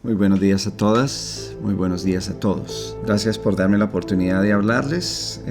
Muy buenos días a todas, muy buenos días a todos. Gracias por darme la oportunidad de hablarles.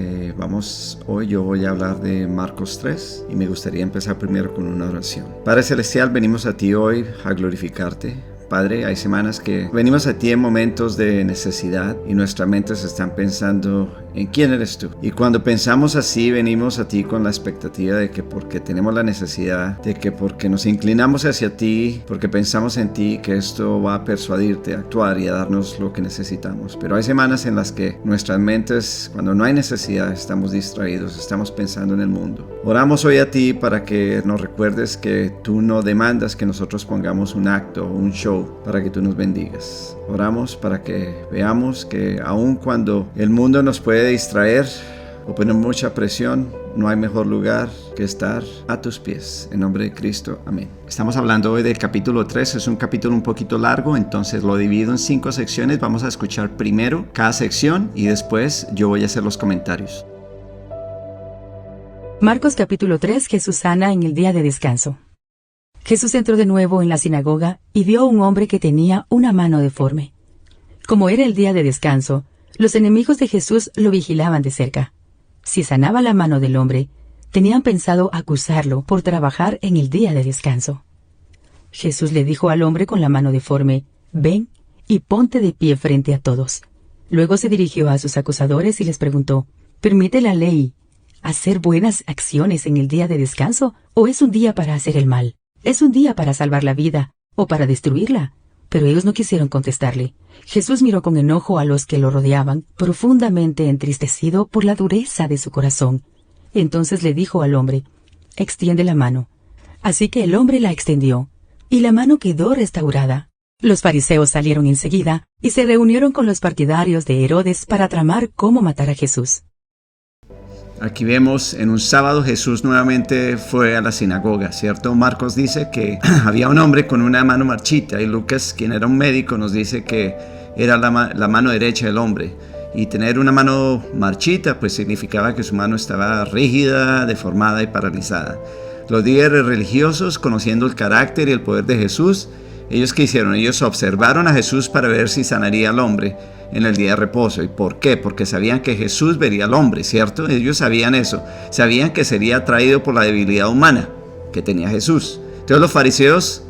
Hoy yo voy a hablar de Marcos 3 y me gustaría empezar primero con una oración. Padre Celestial, venimos a ti hoy a glorificarte. Padre, hay semanas que venimos a ti en momentos de necesidad y nuestras mentes están pensando en quién eres tú. Y cuando pensamos así, venimos a ti con la expectativa de que porque tenemos la necesidad, de que porque nos inclinamos hacia ti, porque pensamos en ti, que esto va a persuadirte a actuar y a darnos lo que necesitamos. Pero hay semanas en las que nuestras mentes, cuando no hay necesidad, estamos distraídos, estamos pensando en el mundo. Oramos hoy a ti para que nos recuerdes que tú no demandas que nosotros pongamos un acto o un show para que tú nos bendigas. Oramos para que veamos que aun cuando el mundo nos puede distraer o poner mucha presión, no hay mejor lugar que estar a tus pies. En nombre de Cristo, amén. Estamos hablando hoy del capítulo 3. Es un capítulo un poquito largo, entonces lo divido en 5 secciones. Vamos a escuchar primero cada sección y después yo voy a hacer los comentarios. Marcos capítulo 3. Jesús sana en el día de descanso. Jesús entró de nuevo en la sinagoga y vio a un hombre que tenía una mano deforme. Como era el día de descanso, los enemigos de Jesús lo vigilaban de cerca. Si sanaba la mano del hombre, tenían pensado acusarlo por trabajar en el día de descanso. Jesús le dijo al hombre con la mano deforme: «Ven y ponte de pie frente a todos». Luego se dirigió a sus acusadores y les preguntó: «¿Permite la ley hacer buenas acciones en el día de descanso o es un día para hacer el mal? ¿Es un día para salvar la vida o para destruirla?» Pero ellos no quisieron contestarle. Jesús miró con enojo a los que lo rodeaban, profundamente entristecido por la dureza de su corazón. Entonces le dijo al hombre: «Extiende la mano». Así que el hombre la extendió, y la mano quedó restaurada. Los fariseos salieron enseguida y se reunieron con los partidarios de Herodes para tramar cómo matar a Jesús. Aquí vemos en un sábado Jesús nuevamente fue a la sinagoga, ¿cierto? Marcos dice que había un hombre con una mano marchita y Lucas, quien era un médico, nos dice que era la mano derecha del hombre. Y tener una mano marchita pues significaba que su mano estaba rígida, deformada y paralizada. Los líderes religiosos, conociendo el carácter y el poder de Jesús, ¿ellos qué hicieron? Ellos observaron a Jesús para ver si sanaría al hombre en el día de reposo. ¿Y por qué? Porque sabían que Jesús vería al hombre, ¿cierto? Ellos sabían eso. Sabían que sería atraído por la debilidad humana que tenía Jesús. Entonces los fariseos,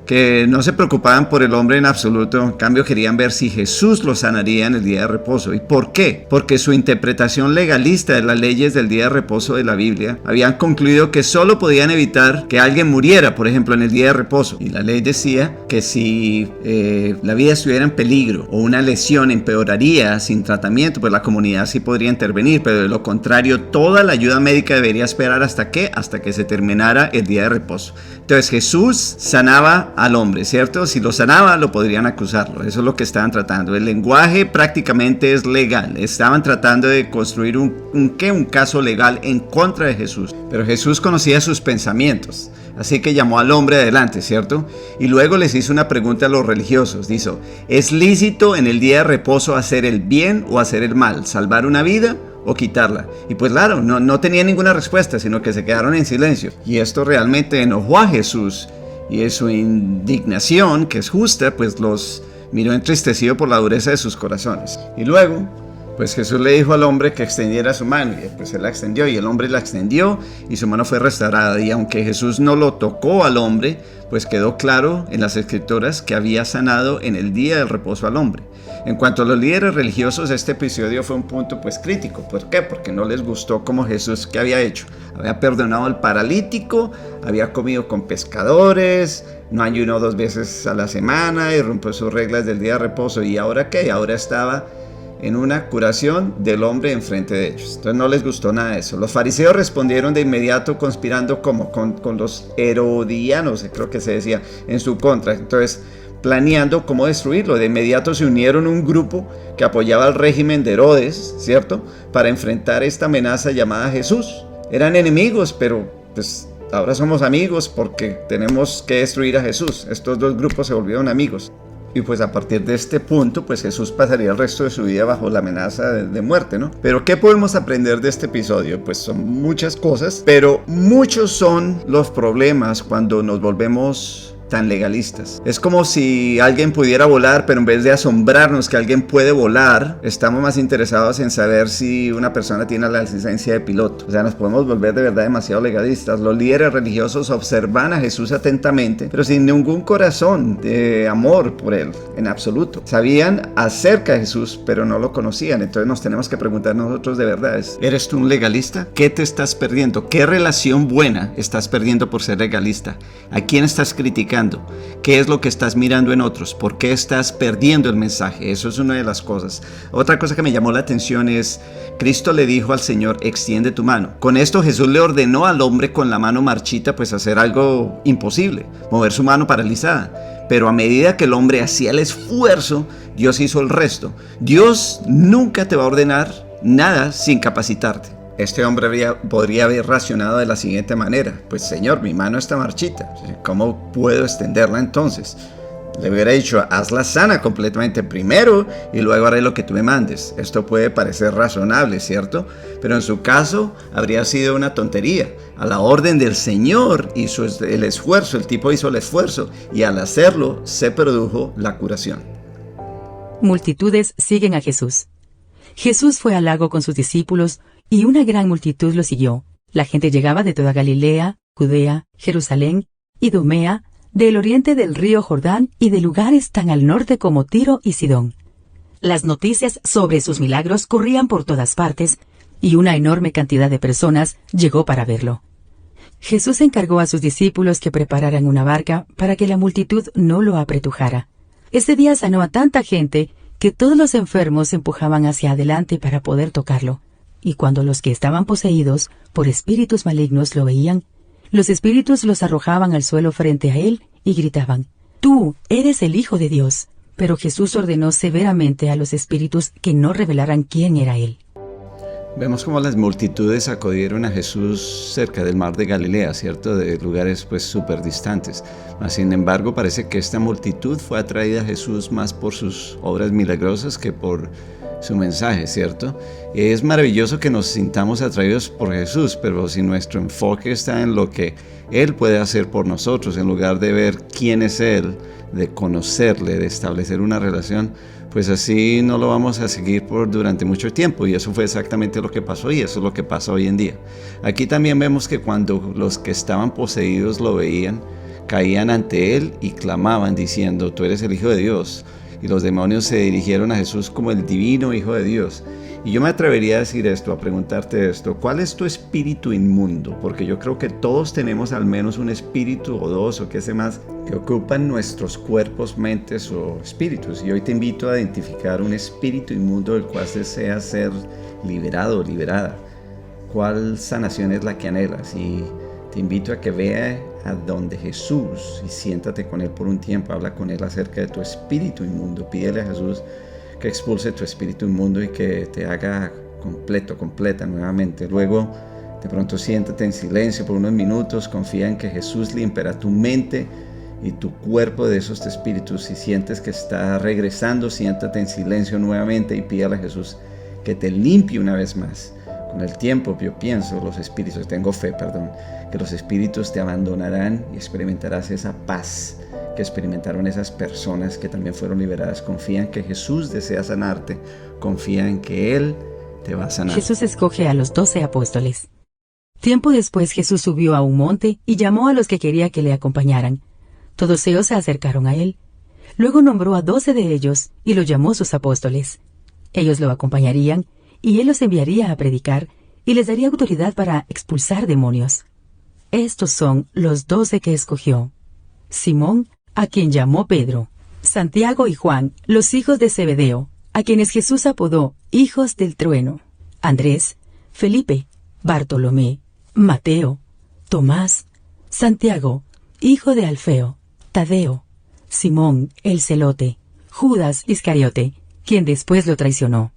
que no se preocupaban por el hombre en absoluto, en cambio querían ver si Jesús lo sanaría en el día de reposo. ¿Y por qué? Porque su interpretación legalista de las leyes del día de reposo de la Biblia habían concluido que solo podían evitar que alguien muriera, por ejemplo, en el día de reposo. Y la ley decía que si la vida estuviera en peligro o una lesión empeoraría sin tratamiento, pues la comunidad sí podría intervenir, pero de lo contrario, toda la ayuda médica debería esperar ¿hasta qué? Hasta que se terminara el día de reposo. Entonces Jesús sanaba al hombre, ¿cierto? Si lo sanaba, lo podrían acusarlo. Eso es lo que estaban tratando. El lenguaje prácticamente es legal. Estaban tratando de construir un caso legal en contra de Jesús. Pero Jesús conocía sus pensamientos. Así que llamó al hombre adelante, ¿cierto? Y luego les hizo una pregunta a los religiosos. Dijo: ¿es lícito en el día de reposo hacer el bien o hacer el mal? ¿Salvar una vida o quitarla? Y pues claro, no tenía ninguna respuesta, sino que se quedaron en silencio. Y esto realmente enojó a Jesús. Y en su indignación, que es justa, pues los miró entristecido por la dureza de sus corazones. Y luego, pues Jesús le dijo al hombre que extendiera su mano, y pues él la extendió, y el hombre la extendió, y su mano fue restaurada. Y aunque Jesús no lo tocó al hombre, pues quedó claro en las Escrituras que había sanado en el día del reposo al hombre. En cuanto a los líderes religiosos, este episodio fue un punto pues crítico. ¿Por qué? Porque no les gustó como Jesús, ¿qué había hecho? Había perdonado al paralítico, había comido con pescadores, no ayunó 2 veces a la semana y rompió sus reglas del día de reposo. ¿Y ahora qué? Ahora estaba en una curación del hombre enfrente de ellos. Entonces no les gustó nada de eso. Los fariseos respondieron de inmediato conspirando con los herodianos, creo que se decía, en su contra. Entonces, planeando cómo destruirlo. De inmediato se unieron un grupo que apoyaba al régimen de Herodes, ¿cierto?, para enfrentar esta amenaza llamada Jesús. Eran enemigos, pero pues ahora somos amigos porque tenemos que destruir a Jesús. Estos 2 grupos se volvieron amigos. Y pues a partir de este punto, pues Jesús pasaría el resto de su vida bajo la amenaza de muerte, ¿no? Pero ¿qué podemos aprender de este episodio? Pues son muchas cosas, pero muchos son los problemas cuando nos volvemos tan legalistas. Es como si alguien pudiera volar, pero en vez de asombrarnos que alguien puede volar, estamos más interesados en saber si una persona tiene la licencia de piloto. O sea, nos podemos volver de verdad demasiado legalistas. Los líderes religiosos observan a Jesús atentamente, pero sin ningún corazón de amor por él, en absoluto. Sabían acerca de Jesús, pero no lo conocían. Entonces nos tenemos que preguntar nosotros de verdad, ¿eres tú un legalista? ¿Qué te estás perdiendo? ¿Qué relación buena estás perdiendo por ser legalista? ¿A quién estás criticando? ¿Qué es lo que estás mirando en otros? ¿Por qué estás perdiendo el mensaje? Eso es una de las cosas. Otra cosa que me llamó la atención es, Cristo le dijo al Señor, extiende tu mano. Con esto Jesús le ordenó al hombre con la mano marchita pues hacer algo imposible, mover su mano paralizada. Pero a medida que el hombre hacía el esfuerzo, Dios hizo el resto. Dios nunca te va a ordenar nada sin capacitarte. Este hombre podría haber racionado de la siguiente manera: pues Señor, mi mano está marchita, ¿cómo puedo extenderla entonces? Le hubiera dicho, hazla sana completamente primero y luego haré lo que tú me mandes. Esto puede parecer razonable, ¿cierto? Pero en su caso habría sido una tontería. A la orden del Señor hizo el esfuerzo, el tipo hizo el esfuerzo y al hacerlo se produjo la curación. Multitudes siguen a Jesús. Jesús fue al lago con sus discípulos y una gran multitud lo siguió. La gente llegaba de toda Galilea, Judea, Jerusalén, Idumea, del oriente del río Jordán y de lugares tan al norte como Tiro y Sidón. Las noticias sobre sus milagros corrían por todas partes y una enorme cantidad de personas llegó para verlo. Jesús encargó a sus discípulos que prepararan una barca para que la multitud no lo apretujara. Ese día sanó a tanta gente que todos los enfermos se empujaban hacia adelante para poder tocarlo. Y cuando los que estaban poseídos por espíritus malignos lo veían, los espíritus los arrojaban al suelo frente a él y gritaban, «Tú eres el Hijo de Dios». Pero Jesús ordenó severamente a los espíritus que no revelaran quién era él. Vemos cómo las multitudes acudieron a Jesús cerca del mar de Galilea, ¿cierto? De lugares pues súper distantes. Mas, sin embargo, parece que esta multitud fue atraída a Jesús más por sus obras milagrosas que por su mensaje, ¿cierto? Es maravilloso que nos sintamos atraídos por Jesús, pero si nuestro enfoque está en lo que Él puede hacer por nosotros, en lugar de ver quién es Él, de conocerle, de establecer una relación, pues así no lo vamos a seguir durante mucho tiempo. Y eso fue exactamente lo que pasó y eso es lo que pasa hoy en día. Aquí también vemos que cuando los que estaban poseídos lo veían, caían ante Él y clamaban diciendo, tú eres el Hijo de Dios. Y los demonios se dirigieron a Jesús como el divino Hijo de Dios. Y yo me atrevería a decir esto, a preguntarte esto: ¿cuál es tu espíritu inmundo? Porque yo creo que todos tenemos al menos un espíritu o dos o qué sé más que ocupan nuestros cuerpos, mentes o espíritus. Y hoy te invito a identificar un espíritu inmundo del cual deseas ser liberado o liberada. ¿Cuál sanación es la que anhelas? Y te invito a que vea a donde Jesús y siéntate con Él por un tiempo. Habla con Él acerca de tu espíritu inmundo. Pídele a Jesús que expulse tu espíritu inmundo y que te haga completa nuevamente. Luego, de pronto siéntate en silencio por unos minutos. Confía en que Jesús limpiará tu mente y tu cuerpo de esos espíritus. Si sientes que está regresando, siéntate en silencio nuevamente y pídele a Jesús que te limpie una vez más. Con el tiempo, yo pienso, que los espíritus te abandonarán y experimentarás esa paz que experimentaron esas personas que también fueron liberadas. Confía en que Jesús desea sanarte. Confía en que Él te va a sanar. Jesús escoge a los 12 apóstoles. Tiempo después Jesús subió a un monte y llamó a los que quería que le acompañaran. Todos ellos se acercaron a él. Luego nombró a 12 de ellos y los llamó sus apóstoles. Ellos lo acompañarían y él los enviaría a predicar y les daría autoridad para expulsar demonios. Estos son los 12 que escogió: Simón, a quien llamó Pedro; Santiago y Juan, los hijos de Zebedeo, a quienes Jesús apodó hijos del trueno; Andrés, Felipe, Bartolomé, Mateo, Tomás, Santiago, hijo de Alfeo, Tadeo, Simón el celote, Judas Iscariote, quien después lo traicionó.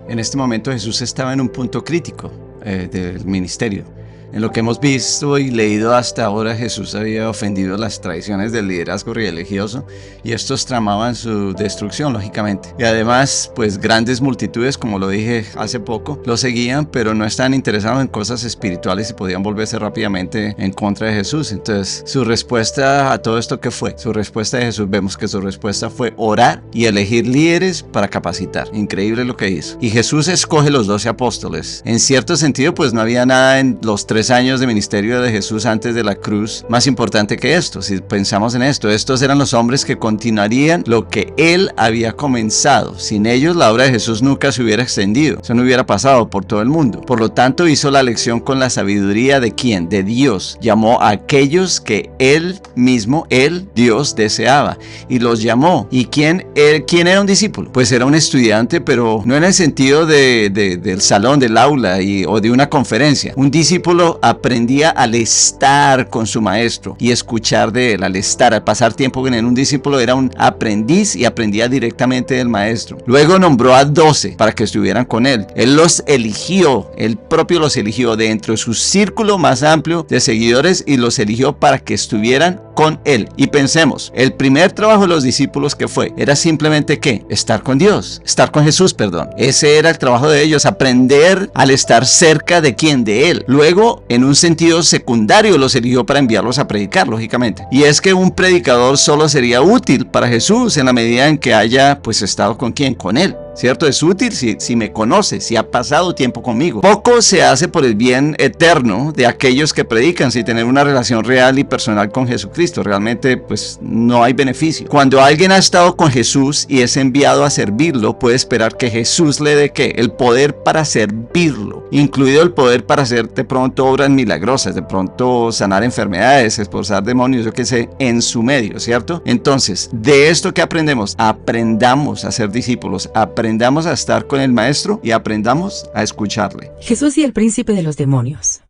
En este momento Jesús estaba en un punto crítico del ministerio. En lo que hemos visto y leído hasta ahora, Jesús había ofendido las tradiciones del liderazgo religioso y estos tramaban su destrucción, lógicamente. Y además, pues grandes multitudes, como lo dije hace poco, lo seguían, pero no estaban interesados en cosas espirituales y podían volverse rápidamente en contra de Jesús. Entonces, su respuesta a todo esto, ¿qué fue? Su respuesta de Jesús, vemos que su respuesta fue orar y elegir líderes para capacitar. Increíble lo que hizo. Y Jesús escoge los 12 apóstoles. En cierto sentido, pues no había nada en los 3 años de ministerio de Jesús antes de la cruz más importante que esto. Si pensamos en esto, estos eran los hombres que continuarían lo que él había comenzado. Sin ellos, la obra de Jesús nunca se hubiera extendido. Eso no hubiera pasado por todo el mundo. Por lo tanto, hizo la elección con la sabiduría de ¿quién? De Dios. Llamó a aquellos que él mismo, él, Dios, deseaba. Y los llamó. ¿Y quién era un discípulo? Pues era un estudiante, pero no en el sentido del salón, del aula o de una conferencia. Un discípulo aprendía al estar con su maestro y escuchar de él, al estar, al pasar tiempo con él. Un discípulo era un aprendiz y aprendía directamente del maestro. Luego nombró a 12 para que estuvieran con él. Él los eligió, él propio los eligió dentro de su círculo más amplio de seguidores y los eligió para que estuvieran con él. Y pensemos, el primer trabajo de los discípulos que fue, era simplemente ¿qué? Estar con Dios, estar con Jesús, perdón. Ese era el trabajo de ellos, aprender al estar cerca de quién, de él. Luego, en un sentido secundario, los eligió para enviarlos a predicar, lógicamente. Y es que un predicador solo sería útil para Jesús en la medida en que haya pues estado con quién, con él. ¿Cierto? Es útil si me conoce, si ha pasado tiempo conmigo. Poco se hace por el bien eterno de aquellos que predican sin tener una relación real y personal con Jesucristo. Realmente, pues, no hay beneficio. Cuando alguien ha estado con Jesús y es enviado a servirlo, puede esperar que Jesús le dé ¿qué? El poder para servirlo, incluido el poder para hacer de pronto obras milagrosas, de pronto sanar enfermedades, expulsar demonios, yo qué sé, en su medio, ¿cierto? Entonces, de esto que aprendemos, aprendamos a ser discípulos, aprendamos a estar con el maestro y aprendamos a escucharle. Jesús y el príncipe de los demonios.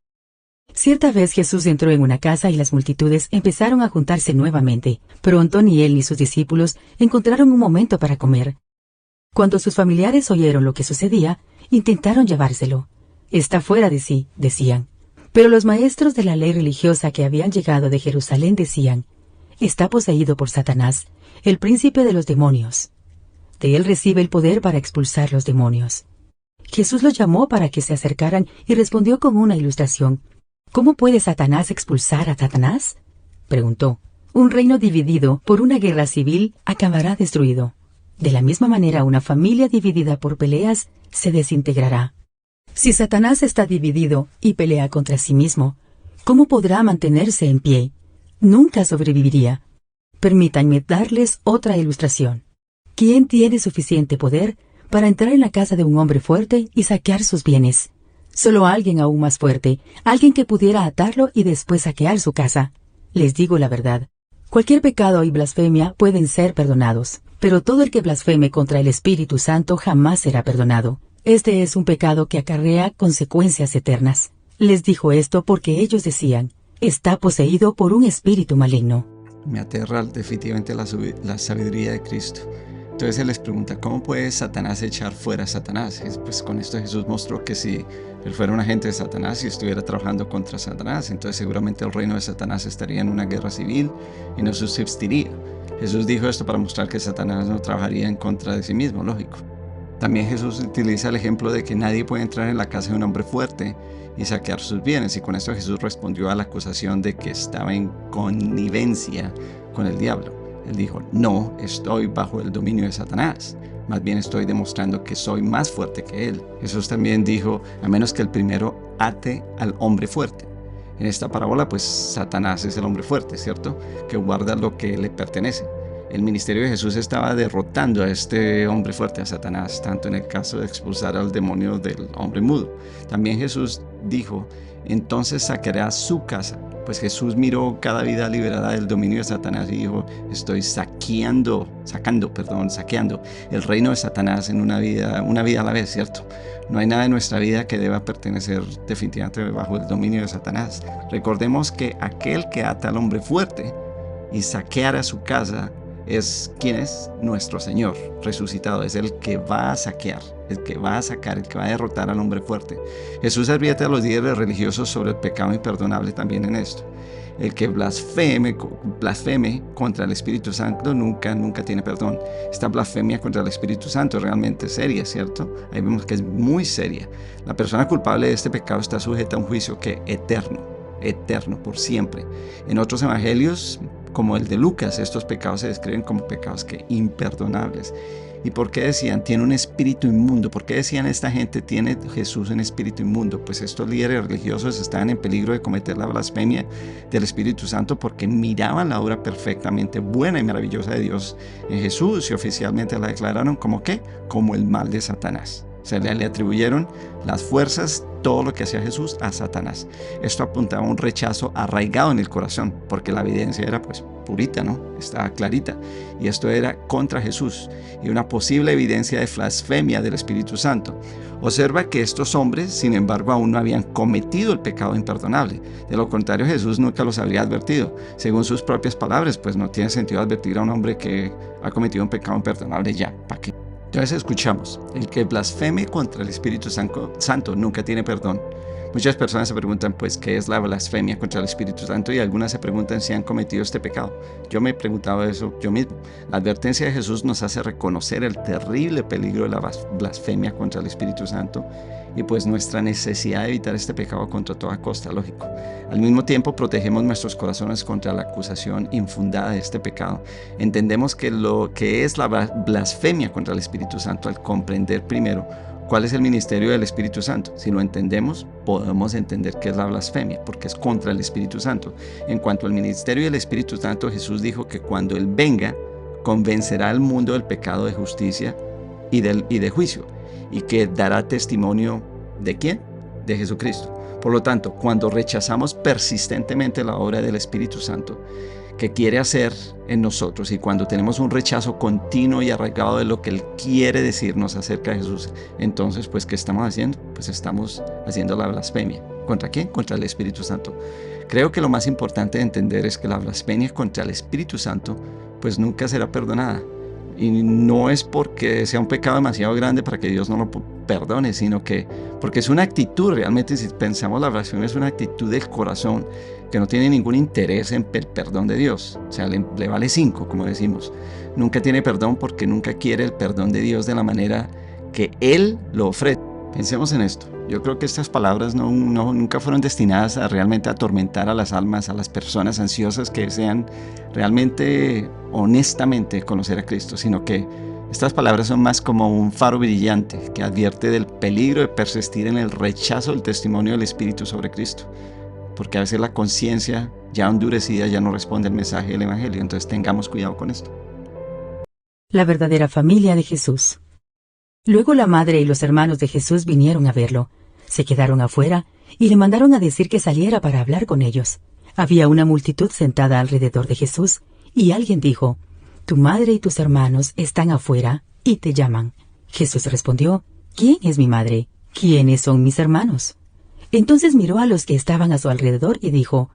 Cierta vez Jesús entró en una casa y las multitudes empezaron a juntarse nuevamente. Pronto ni él ni sus discípulos encontraron un momento para comer. Cuando sus familiares oyeron lo que sucedía, intentaron llevárselo. Está fuera de sí, decían. Pero los maestros de la ley religiosa que habían llegado de Jerusalén decían, está poseído por Satanás, el príncipe de los demonios. De él recibe el poder para expulsar los demonios. Jesús los llamó para que se acercaran y respondió con una ilustración. ¿Cómo puede Satanás expulsar a Satanás? Preguntó. Un reino dividido por una guerra civil acabará destruido. De la misma manera, una familia dividida por peleas se desintegrará. Si Satanás está dividido y pelea contra sí mismo, ¿cómo podrá mantenerse en pie? Nunca sobreviviría. Permítanme darles otra ilustración. ¿Quién tiene suficiente poder para entrar en la casa de un hombre fuerte y saquear sus bienes? Solo alguien aún más fuerte, alguien que pudiera atarlo y después saquear su casa. Les digo la verdad. Cualquier pecado y blasfemia pueden ser perdonados, pero todo el que blasfeme contra el Espíritu Santo jamás será perdonado. Este es un pecado que acarrea consecuencias eternas. Les dijo esto porque ellos decían, está poseído por un espíritu maligno. Me aterra definitivamente la sabiduría de Cristo. Entonces él les pregunta, ¿cómo puede Satanás echar fuera a Satanás? Pues con esto Jesús mostró que si él fuera un agente de Satanás y estuviera trabajando contra Satanás, entonces seguramente el reino de Satanás estaría en una guerra civil y no subsistiría. Jesús dijo esto para mostrar que Satanás no trabajaría en contra de sí mismo, lógico. También Jesús utiliza el ejemplo de que nadie puede entrar en la casa de un hombre fuerte y saquear sus bienes, y con esto Jesús respondió a la acusación de que estaba en connivencia con el diablo. Él dijo, no estoy bajo el dominio de Satanás, más bien estoy demostrando que soy más fuerte que él. Jesús también dijo, a menos que el primero ate al hombre fuerte. En esta parábola, pues Satanás es el hombre fuerte, ¿cierto? Que guarda lo que le pertenece. El ministerio de Jesús estaba derrotando a este hombre fuerte, a Satanás, tanto en el caso de expulsar al demonio del hombre mudo. También Jesús dijo, entonces saqueará su casa. Pues Jesús miró cada vida liberada del dominio de Satanás y dijo, estoy saqueando el reino de Satanás en una vida a la vez, ¿cierto? No hay nada en nuestra vida que deba pertenecer definitivamente bajo el dominio de Satanás. Recordemos que aquel que ata al hombre fuerte y saqueara su casa es quién es nuestro Señor resucitado, es el que va a saquear, el que va a sacar, el que va a derrotar al hombre fuerte. Jesús advierte a los líderes religiosos sobre el pecado imperdonable también en esto. El que blasfeme contra el Espíritu Santo nunca tiene perdón. Esta blasfemia contra el Espíritu Santo es realmente seria, ¿cierto? Ahí vemos que es muy seria. La persona culpable de este pecado está sujeta a un juicio que eterno, por siempre. En otros evangelios, como el de Lucas, estos pecados se describen como pecados que imperdonables. ¿Y por qué decían? Tiene un espíritu inmundo. ¿Por qué decían esta gente? Tiene Jesús un espíritu inmundo. Pues estos líderes religiosos estaban en peligro de cometer la blasfemia del Espíritu Santo porque miraban la obra perfectamente buena y maravillosa de Dios en Jesús y oficialmente la declararon como ¿qué? Como el mal de Satanás. Se le atribuyeron las fuerzas, todo lo que hacía Jesús, a Satanás. Esto apuntaba a un rechazo arraigado en el corazón, porque la evidencia era pues purita, ¿no? Estaba clarita. Y esto era contra Jesús y una posible evidencia de blasfemia del Espíritu Santo. Observa que estos hombres, sin embargo, aún no habían cometido el pecado imperdonable. De lo contrario, Jesús nunca los habría advertido. Según sus propias palabras, pues no tiene sentido advertir a un hombre que ha cometido un pecado imperdonable ya. ¿Para qué? Entonces escuchamos, el que blasfeme contra el Espíritu Santo nunca tiene perdón. Muchas personas se preguntan, pues, ¿qué es la blasfemia contra el Espíritu Santo? Y algunas se preguntan si han cometido este pecado. Yo me he preguntado eso yo mismo. La advertencia de Jesús nos hace reconocer el terrible peligro de la blasfemia contra el Espíritu Santo y pues nuestra necesidad de evitar este pecado contra toda costa, lógico. Al mismo tiempo, protegemos nuestros corazones contra la acusación infundada de este pecado. Entendemos que lo que es la blasfemia contra el Espíritu Santo al comprender primero ¿cuál es el ministerio del Espíritu Santo? Si lo entendemos, podemos entender qué es la blasfemia, porque es contra el Espíritu Santo. En cuanto al ministerio del Espíritu Santo, Jesús dijo que cuando Él venga, convencerá al mundo del pecado, de justicia y de juicio, y que dará testimonio ¿de quién? De Jesucristo. Por lo tanto, cuando rechazamos persistentemente la obra del Espíritu Santo, que quiere hacer en nosotros, y cuando tenemos un rechazo continuo y arraigado de lo que Él quiere decirnos acerca de Jesús, entonces, pues, ¿qué estamos haciendo? Pues estamos haciendo la blasfemia. ¿Contra quién? Contra el Espíritu Santo. Creo que lo más importante de entender es que la blasfemia contra el Espíritu Santo, pues nunca será perdonada. Y no es porque sea un pecado demasiado grande para que Dios no lo perdone, sino que porque es una actitud, realmente si pensamos la blasfemia es una actitud del corazón que no tiene ningún interés en el perdón de Dios. O sea, le vale 5, como decimos. Nunca tiene perdón porque nunca quiere el perdón de Dios de la manera que Él lo ofrece. Pensemos en esto. Yo creo que estas palabras nunca fueron destinadas a realmente atormentar a las almas, a las personas ansiosas que desean realmente, honestamente conocer a Cristo, sino que estas palabras son más como un faro brillante que advierte del peligro de persistir en el rechazo del testimonio del Espíritu sobre Cristo. Porque a veces la conciencia ya endurecida ya no responde al mensaje del Evangelio. Entonces tengamos cuidado con esto. La verdadera familia de Jesús. Luego la madre y los hermanos de Jesús vinieron a verlo. Se quedaron afuera y le mandaron a decir que saliera para hablar con ellos. Había una multitud sentada alrededor de Jesús y alguien dijo, «Tu madre y tus hermanos están afuera y te llaman». Jesús respondió, «¿Quién es mi madre? ¿Quiénes son mis hermanos?». Entonces miró a los que estaban a su alrededor y dijo,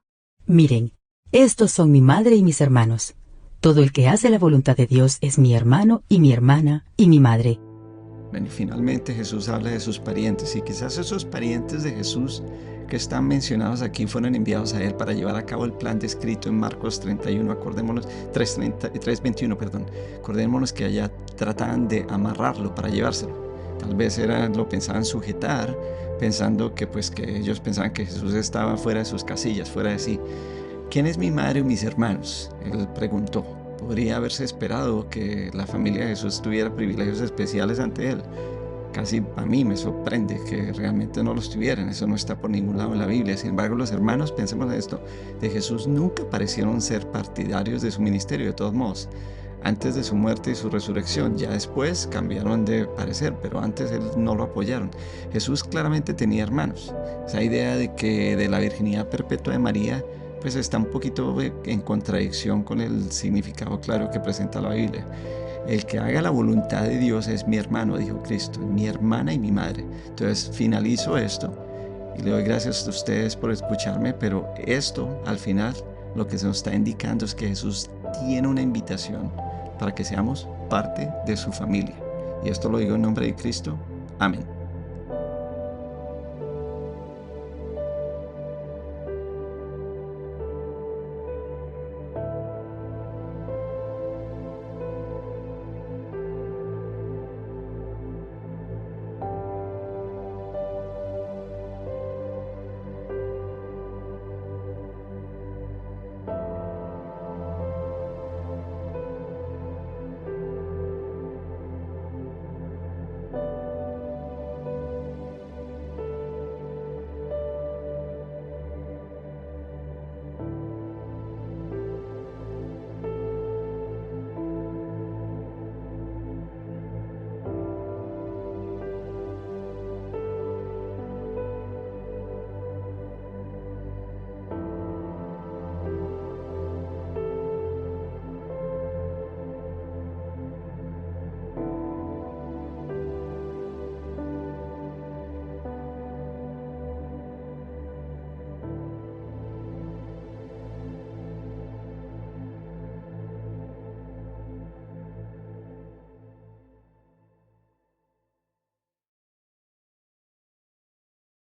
«Miren, estos son mi madre y mis hermanos. Todo el que hace la voluntad de Dios es mi hermano y mi hermana y mi madre». Bueno, y finalmente Jesús habla de sus parientes, y quizás esos parientes de Jesús que están mencionados aquí fueron enviados a Él para llevar a cabo el plan descrito en Marcos 31, acordémonos, 3:21, perdón. Acordémonos que allá trataban de amarrarlo para llevárselo. Tal vez lo pensaban sujetar, pensando que ellos pensaban que Jesús estaba fuera de sus casillas, fuera de sí. ¿Quién es mi madre y mis hermanos?, Él preguntó. Podría haberse esperado que la familia de Jesús tuviera privilegios especiales ante Él. Casi a mí me sorprende que realmente no los tuvieran. Eso no está por ningún lado en la Biblia. Sin embargo, los hermanos, pensemos en esto, de Jesús nunca parecieron ser partidarios de su ministerio, de todos modos. Antes de su muerte y su resurrección, ya después cambiaron de parecer, pero antes Él no lo apoyaron. Jesús claramente tenía hermanos. Esa idea de la virginidad perpetua de María pues está un poquito en contradicción con el significado claro que presenta la Biblia. El que haga la voluntad de Dios es mi hermano, dijo Cristo, mi hermana y mi madre. Entonces finalizo esto y le doy gracias a ustedes por escucharme, pero esto al final lo que se nos está indicando es que Jesús tiene una invitación para que seamos parte de su familia. Y esto lo digo en nombre de Cristo. Amén.